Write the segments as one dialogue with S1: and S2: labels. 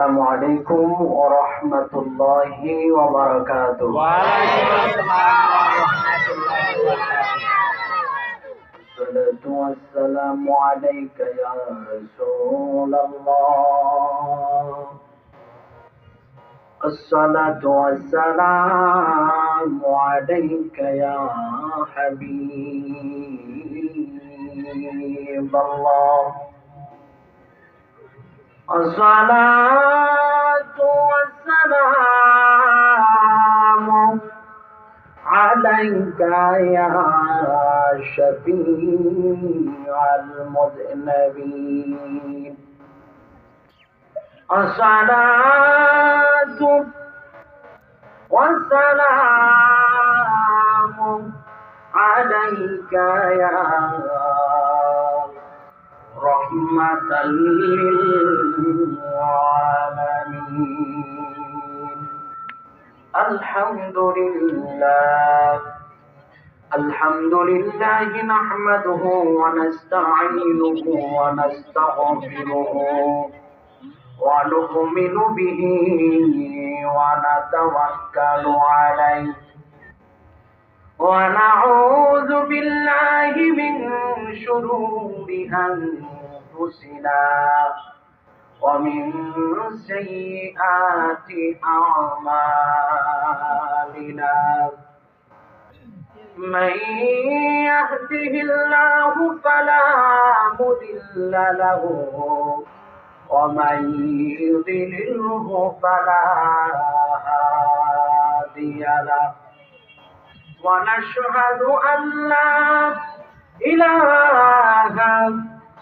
S1: السلام عليكم ورحمة الله وبركاته.
S2: وعليكم السلام ورحمة الله وبركاته.
S1: الصلاة والسلام عليك يا رسول الله. الصلاة والسلام عليك يا حبيب الله. الصلاة والسلام عليك يا شفيع المذنبين. الصلاة والسلام عليك يا رحمة للعالمين. الحمد لله نحمده ونستعينه ونستغفره ونؤمن به ونتوكل عليه ونعوذ بالله من شرور أنفسنا ومن سيئات أعمالنا. من يهده الله فلا مضل له ومن يضلله فلا هادي له. ونشهد أن لا إله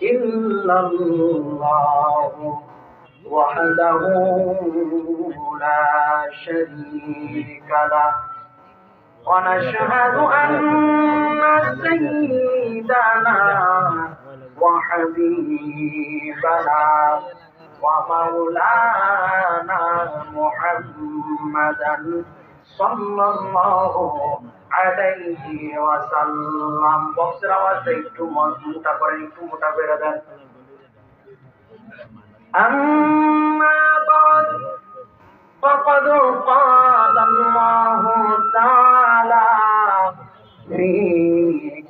S1: إلا الله وحده لا شريك له. ونشهد أن سيدنا وحبيبنا ومولانا محمدا صلى الله عليه وسلم. বক্সের আওয়াজটা একটু মোটা করে দেন। أما بعد فقد قال الله تعالى في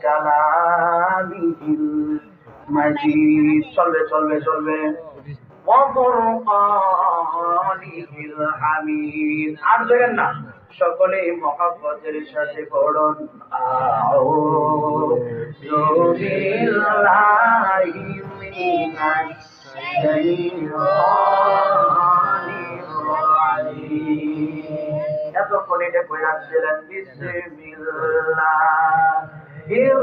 S1: كلامه المجيد চলবে وفرقانه الحميد। আর দেখেন না, সকলে মহব্বতের সাথে পড়ুন আউযু বিল্লাহি মিনাশ শাইতানির রাজিম। এতক্ষণ এটা কই আসছিলেন? বিসমিল্লাহির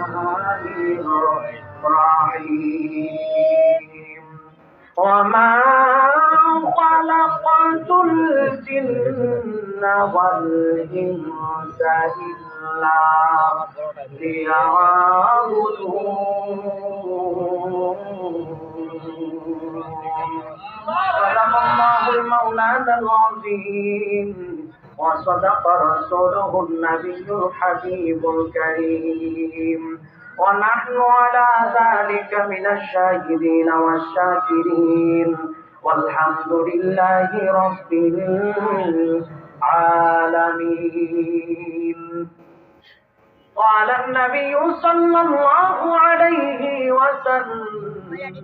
S1: রাহমানির রাহিম। وما خلقت الجن والإنس إلا ليعبدون. صدق الله المولانا العظيم وصدق رسوله النبي الحبيب الكريم. ونحن على ذلك من الشاهدين والشاكرين والحمد لله رب العالمين. قال النبي صلى الله عليه وسلم: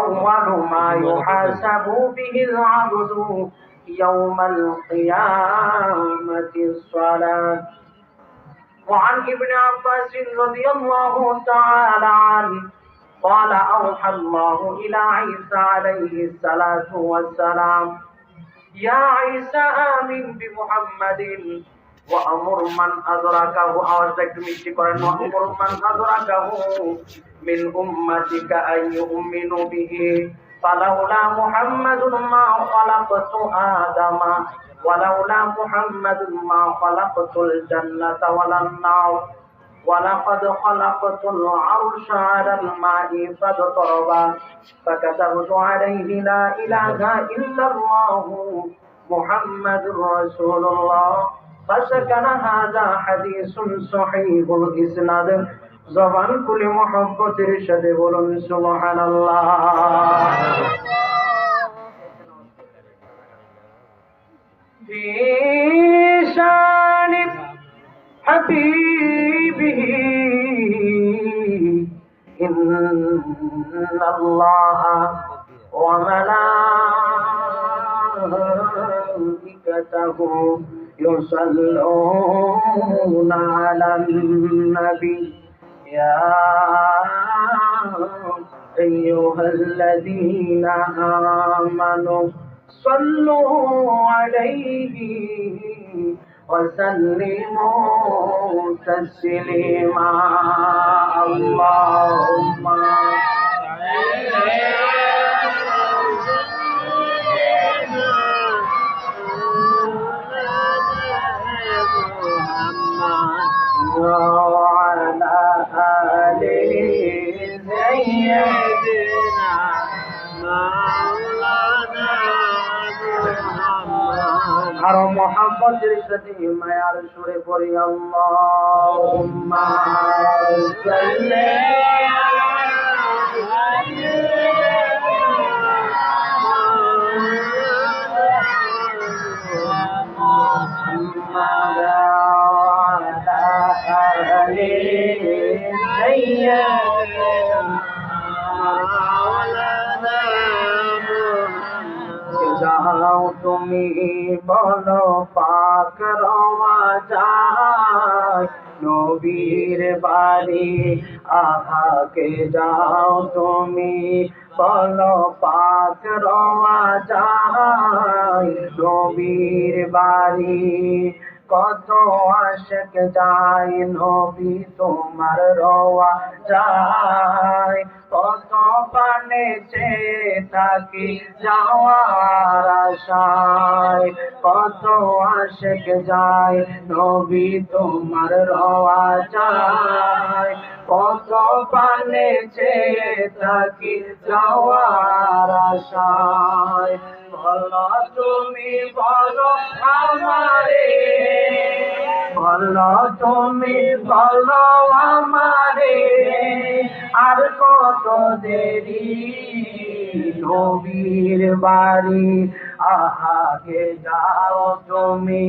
S1: أول ما يحاسب به العبد يوم القيامة الصلاة. وعن ابن عباس رضي الله تعالى عنه قال: أوحى الله إلى عيسى عليه الصلاة والسلام: يا عيسى آمن بمحمد وأمر من أدركه وأمر من أدركه من أمتك أن يؤمنوا به، فلولا محمد ما خلقت آدم ولولا محمد ما خلقت الجنة ولا النار. ولقد خلقت العرش على الماء فاضطرب فكتبت عليه لا إله إلا الله محمد رسول الله فسكن. هذا حديث صحيح الإسناد জবান খুলে মহব্বতের সাথে বলুন সুবহানাল্লাহ। في شان حبيبه إن الله وملائكته يصلون على النبي يا أيها الذين آمنوا صلوا عليه وسلموا تسليما اللهم وعلى آل سيدنا مولانا আর মোহাম্মদের সাথে মায়ার সুরে পড়ি আল্লাহুম্মা সাল্লি যাও তুমি বলো পাক রওয়া যায় নবীর বাড়ি আহাকে যাও তুমি বলো পাক রওয়া যায় নবীর বাড়ি কত আশক যায় নবী তোমার রওয়া যায় কত পানে চেয়ে থাকি যাওয়ার আশায় কত আশক যায় নবী তোমার রওয়া যায় কত পানে চেয়ে থাকি যাওয়ার আশায় বলো তুমি বলো আমারে বলো তুমি বলো আমারে আর কত দেরি নবীর বাড়ি আহাকে যাও তুমি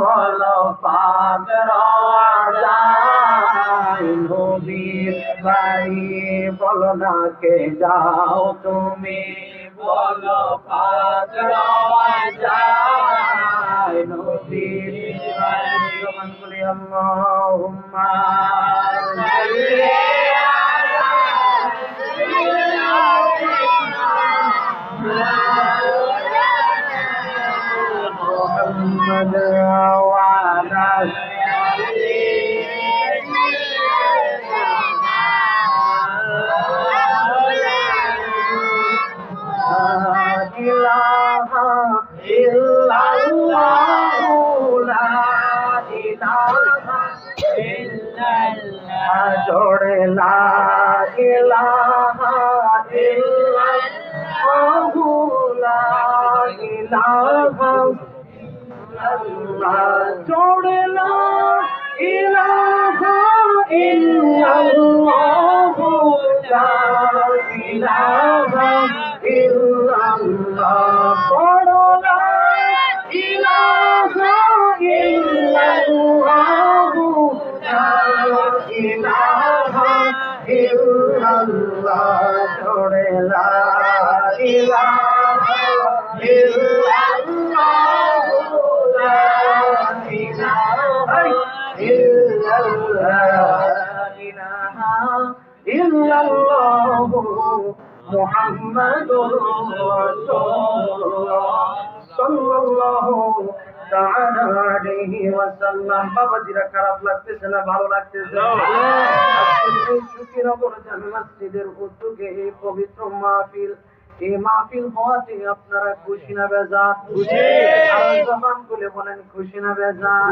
S1: বলো পাক রওয়া যায় নবীর বাড়ি বলো না কে যাও তুমি বলো পাক রওয়া যায় নবীর বাড়ি সমান বলি আল্লাহুম্মা সাল্লি محمد وعلى إله إلا الله لا إله إلا الله جوڑ لا إله إلا الله لا إله Allah jode la ilaha illallah la ilaha illallah jode la ilaha illallah la ilaha illallah jode la ilaha illallah মুহাম্মাদুর রাসূলুল্লাহ সাল্লাল্লাহু তাআলা আলাইহি ওয়াসাল্লাম। বাবাজিরা খারাপ লাগতেছে না ভালো লাগতেছে? আজকে শুকর জামে মসজিদের উদ্যোগে এই পবিত্র মাহফিল এই মাহফিল হওয়াতে আপনারা খুশি না বেজার? খুশি। জবান খুলে বলেন খুশি না বেজার?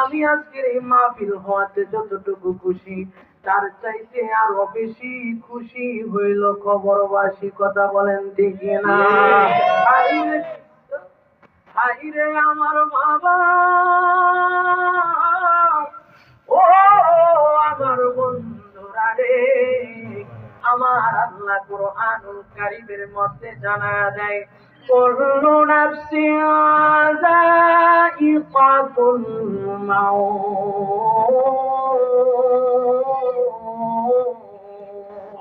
S1: আমি আজকের এই মাহফিল হওয়াতে যতটুকু খুশি তার চাইতে আরো বেশি খুশি হইল খবরবাসী। কথা বলেন ঠিক না? হাইরে আমার বাবা ও আমার আমার আল্লাহ কুরআনুল কারীমের মধ্যে জানা দেয় কুল্লু নাফসিন যায়িকাতুল মাউত।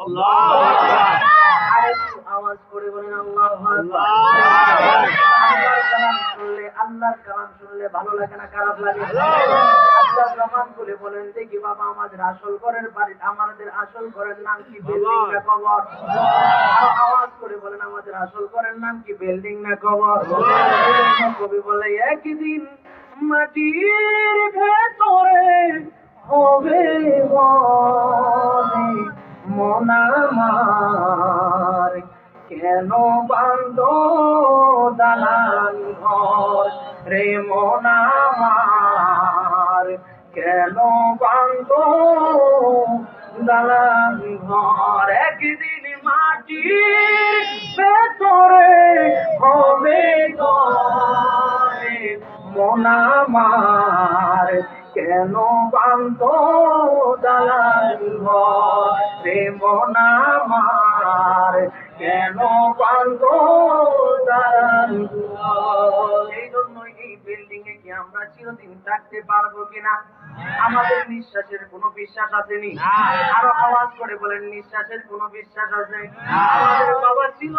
S2: আল্লাহু আকবার।
S1: আরেকটু আওয়াজ করে বলেন আল্লাহু আকবার। আল্লাহর কালাম শুনলে ভালো লাগে না খারাপ লাগে? আল্লাহর জবান খুলে বলেন দেখি বাবা আমাদের আসল ঘরের বাড়ি, আমাদের আসল ঘরের নাম কি বিল্ডিং না কবর? আওয়াজ করে বলেন আমাদের আসল ঘরের নাম কি বিল্ডিং না কবর? কবি বলে একদিন মাটির ভেতরে হবে বনে মন আমার, কেন বান্ধ দালান ঘর রে মন আমার, কেন বান্ধ দালান ঘর? একদিন মাটির ভেতরে হবে ঘরে মন আমার, কেন বান্ধ দালান ঘর রে মন আমার, কেন বান্ধ দালান ঘর? এই জন্যই এই বিল্ডিং এ কি আমরা চিরদিন থাকতে পারবো কিনা? আমাদের নিঃশ্বাসের কোনো বিশ্বাস আসেনি? আরো আওয়াজ করে বলেন নিঃশ্বাসের কোনো বিশ্বাস আছে? আমাদের বাবা ছিল,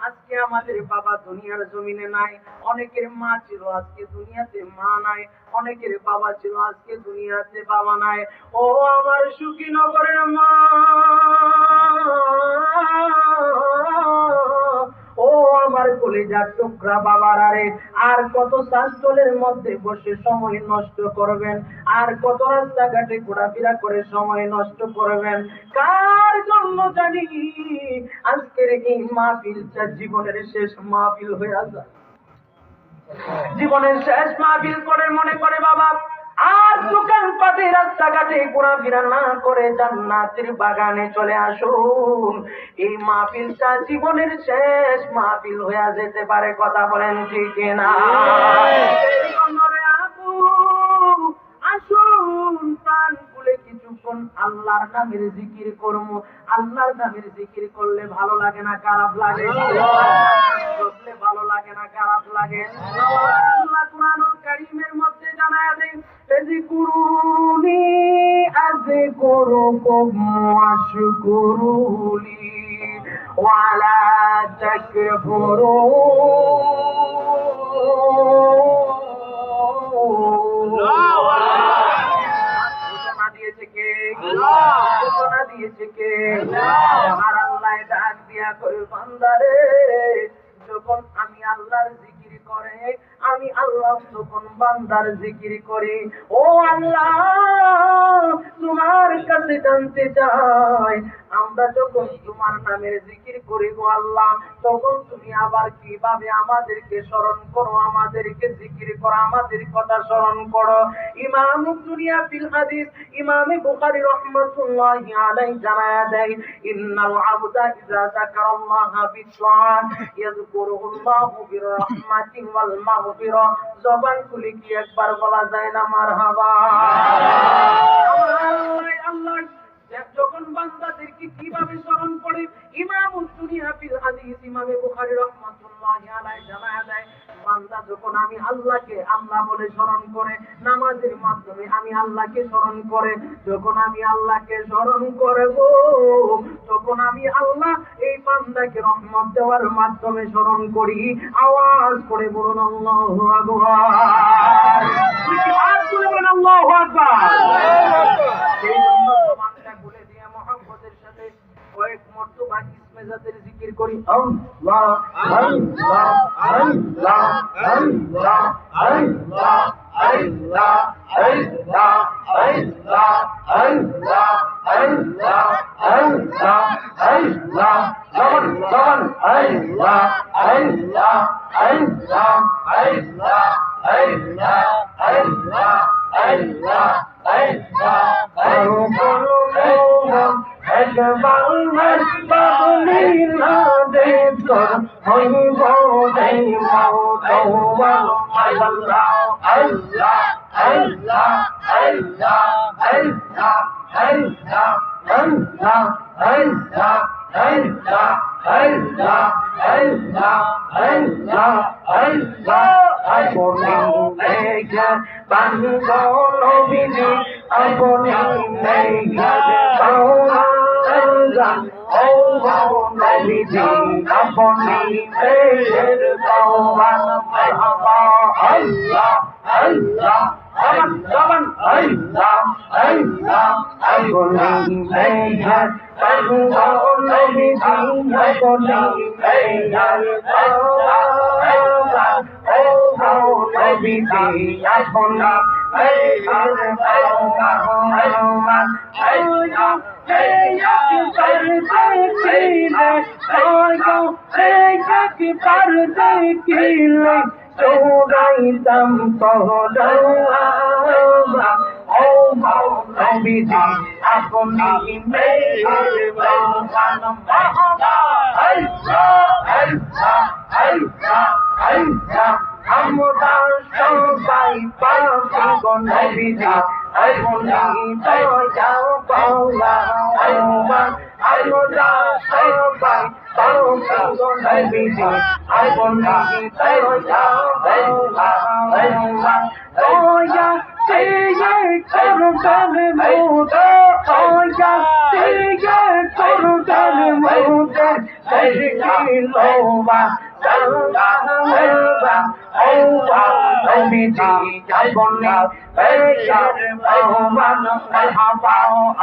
S1: আজকে আমাদের বাবা দুনিয়ার জমিনে নাই। অনেকের মা ছিল, আজকে দুনিয়াতে মা নাই। অনেকের বাবা ছিল, আজকে দুনিয়াতে বাবা নাই। ও আমার সুখী নগরের মা, ও আমার কলিজার টুকরা বাবারা রে, আর কত সাজতলের মধ্যে বসে সময় নষ্ট করবেন? আর কত রাস্তাঘাটে ঘোরাফেরা করে সময় নষ্ট করবেন? কার জন্য জানি আজকের এই মাহফিলটা জীবনের শেষ মাহফিল হয়ে যায়। জীবনের শেষ মাহফিল করে মনে করে বাবা আর দোকান পাটে রাস্তাঘাটে ঘোরাফেরা না করে জান্নাতের বাগানে চলে আসুন। এই মাহফিলটা জীবনের শেষ মাহফিল হয়ে যেতে পারে। কথা বলেন ঠিক না? আসুন প্রাণ খুলে কিছুক্ষণ আল্লাহর নামের জিকির করব। আল্লাহর নামের জিকির করলে ভালো লাগে না খারাপ লাগে? করলে ভালো লাগে না খারাপ লাগে? আল্লাহ কুরআনুল কারীমের মধ্যে জানায় দেন ফাযকুরুনি আযকুরুকুম ওয়াশকুরুলি ওয়ালা তাকফুরুন। দিয়েছে কে? ঘোষণা দিয়েছে কে? আমার আল্লাহ ডাক দিয়া করে বান্দারে, যখন আমি আল্লাহর জিকির করে, আমি আল্লাহ যখন বান্দার জিকির করি, ও আল্লাহ তোমার কাছে জানতে চাই, আমরা যখন তোমার নামের জিকির করি গো আল্লাহ, তখন তুমি আবার কিভাবে আমাদেরকে স্মরণ করো, আমাদেরকে জিকির করো, আমাদের কথা স্মরণ করো। ইমাম দুনিয়া ফিল হাদিস ইমামে বুখারী রাহমাতুল্লাহি আলাইহি জানায়া দেয় ইন্নাল আবদা ইযা যাকারাল্লাহা বিসসান ইয়াযকুরুল্লাহু বিরহমাতি ওয়াল মাগফিরা। জবান খুলে কি একবার বলা যায় না মারহাবা? আল্লাহ যখন বান্দাদেরকে কিভাবে স্মরণ করে, ইমাম দুনিয়া ফিল হাদিস ইমামে বুখারী রাহমাতুল্লাহি আলাইহি জানায়া দেয় বান্দা যখন আমি আল্লাহকে আল্লাহ বলে স্মরণ করে, নামাজের মাধ্যমে আমি আল্লাহকে স্মরণ করে, যখন আমি আল্লাহকে স্মরণ করব, তখন আমি আল্লাহ এই বান্দাকে রহমত দেওয়ার মাধ্যমে স্মরণ করি। আওয়াজ করে বলুন আল্লাহু আকবার। আওয়াজ করে বলুন আল্লাহু আকবার। সেই জন্য জবানটা খুলে দিয়ে মুহাম্মদের সাথে কয়েক মর্তবা ইসমে জাতের জিকির করি। আল্লাহ আল্লাহ আল্লাহ আল্লাহ আল্লাহ আল্লাহ আল্লাহ আল্লাহ আল্লাহ আল্লাহ আল্লাহ আল্লাহ জবান জবান আল্লাহ আল্লাহ আল্লাহ আল্লাহ আল্লাহ আল্লাহ আল্লাহ আল্লাহ আল্লাহ একবার বাবলি না দে তোর হইব দেই মাওতওয়া আল্লাহ আল্লাহ আল্লাহ আল্লাহ আল্লাহ আল্লাহ আল্লাহ আল্লাহ Allah, Allah, Allah, Allah, Allah. আপনি মেঘে বান্ধ নবীজি, আপনি মেঘে বান্ধা ও নবীজি, আপনি মেঘের বান্ধ আল্লাহ আল্লাহ Aman, Allah, Allah, আপনি মেঘে বান্ধ নবীজি, আপনি মেঘের বান্ধা নবীজি, আপনি মেঘের বান্ধা চৌড়াইতাম পহড়া ও নবীজি, আপনি মেঘের বান্ধা আমরা সবাই পাবো গো নবীজি, আপনি দয়া পাওয়া আমরা সবাই পাবো গো নবীজি, আপনি দয়া পাওয়া দয়া দিয়ে করবেন মোদ, দয়া দিয়ে করবেন মোদ, দেখিলোবা নবীজি, আপনি মেঘের বান্ধা মারহাবা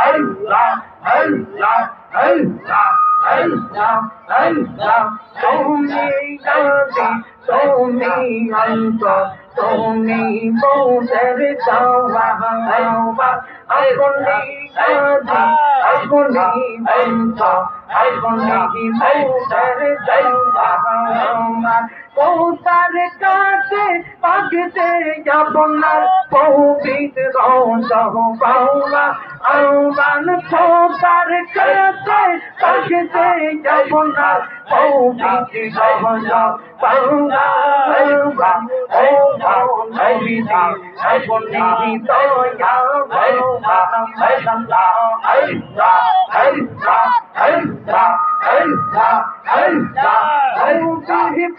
S1: আল্লাহ আল্লাহ আল্লাহ আল্লাহ আল্লাহ। তুমি নবী, তুমি অন্ত, তুমি মোদের চাওয়া, আপনি নবী, আপনি অন্ত, আপনি মোদের চাওয়া। কোথার কাছে পাখতে আপনার পবিত্র পাওয়া আহ্বান, কোথার কাছে পাখতে আপনার পবিত্র পাওয়া আহ্বান ও নবীজি, আপনি দয়া পাওয়া আল্লাহ আল্লাহ আল্লাহ আল্লাহ আল্লাহ আল্লাহ।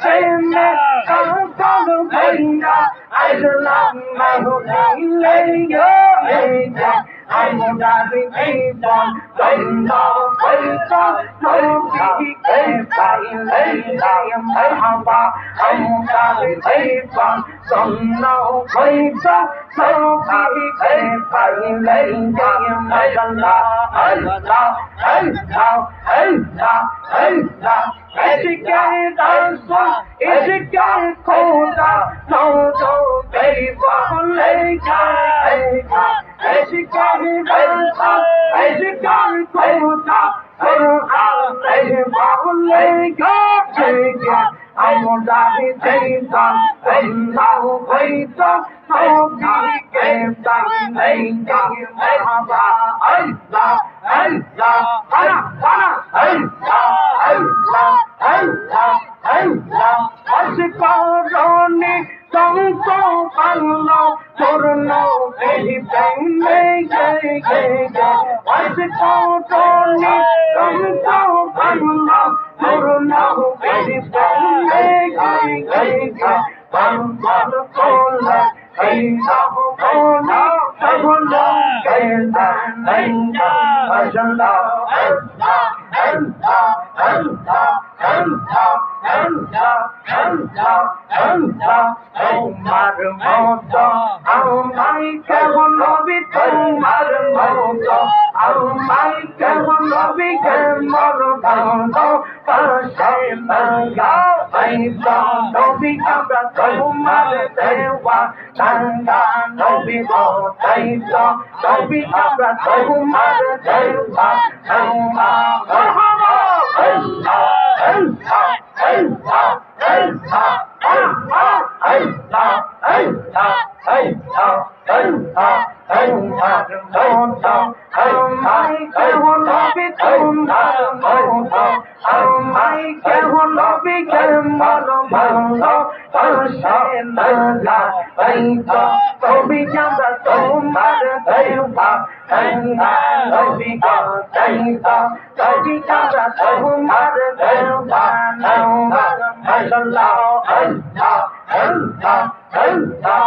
S1: প্রেমে কাল ভাইয়া আসলাম মাহুদিলে আমরা জীবন ধন্য হইত নবীকে পাইলে মারহাবা, আমরা জীবন ধন্য হইত নবীকে পাইলে আল্লাহ আল্লাহ আল্লাহ আল্লাহ আল্লাহ। ইশকে রাসূল ইশকে খোদা নওজো বেবলে গায়গা, ইশকে রাসূল ইশকে খোদা কুরআন বেবলে গায়গা। আমরা জীবন ধন্য হইত নবীকে পাইলে মারহাবা আল্লাহ আল্লাহ আল্লাহ আল্লাহ আল্লাহ আল্লাহ আল্লাহ। আশকারণে সংস বাংলা পূর্ণ প্রেমে গে গে গে, আশকারণে সংস বাংলা পূর্ণ প্রেমে গে গে গে। বাংলার কোলে এই না সবলো কেনা নেঙ্গা আল্লাহ আল্লাহ আল্লাহ আল্লাহ আল্লাহ আল্লাহ আল্লাহ আল্লাহ। তোমার মতো আমায় কেমন নবী, তোমার মতো আমায় কেমন নবী, কেমন ভালো পাশে মাঙ্গা পাইবা নবী, আমরা তোমার দেওয়া টাঙ্গা নবী গো তাইবা নবী, আমরা তোমার দেওয়া টাঙ্গা মারহাবা আল্লাহ আল্লাহ আল্লাহ আল্লাহ আল্লাহ আল্লাহ আল্লাহ আল্লাহ আল্লাহ আল্লাহ। তোমার মতো আমায় কেমন নবী, তোমার মতো আমায় কেহ নবীকে মরো ভালো পাশে না যাই তো কবি আমরা তোমার দেওয়া নবী গো যাই তো কবি আমরা তোমার দেওয়া আল্লাহ আল্লাহ আল্লাহ আল্লাহ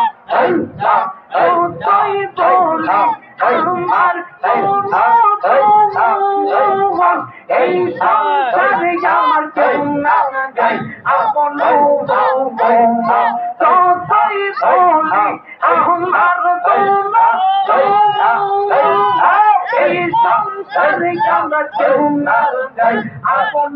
S1: আল্লাহ ও তুই বলি আমার এই সংসারে আমার কেউ না গাই আপন তুই বলি আমার এই সংসারে আমার কেউ না গাই আপন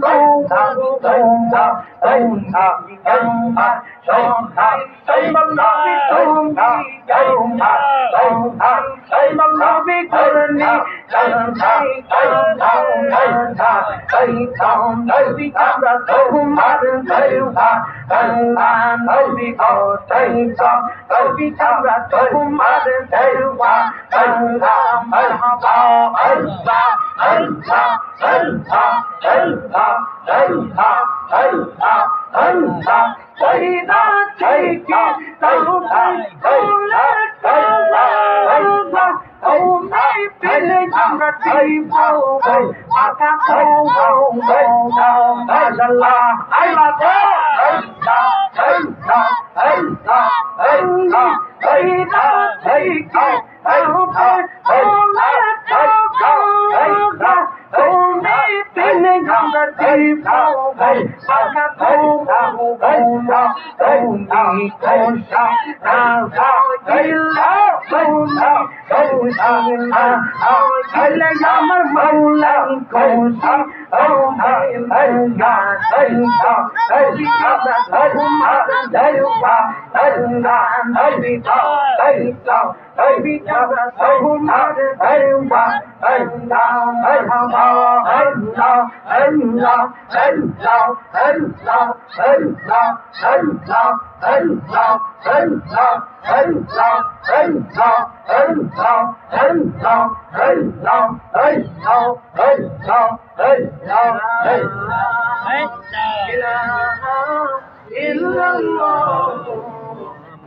S1: আমার মৌলা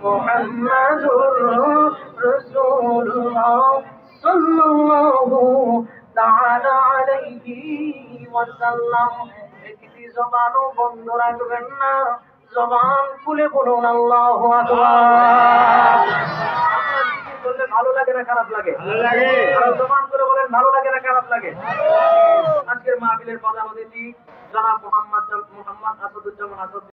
S1: মুহাম্মাদুর রাসূলুল্লাহ সাল্লাল্লাহু তাআলা আলাইহি ওয়াসাল্লাম। একটি জবানও বন্ধ রাখবেন না, জবান খুলে বলুন আল্লাহু আকবার। বললে ভালো লাগে না খারাপ লাগে? জবান করে বলেন ভালো লাগে না খারাপ লাগে? আজকের মাহফিলের প্রধান অতিথি জনাব মোহাম্মদ আসাদুজ্জামান আসাদ।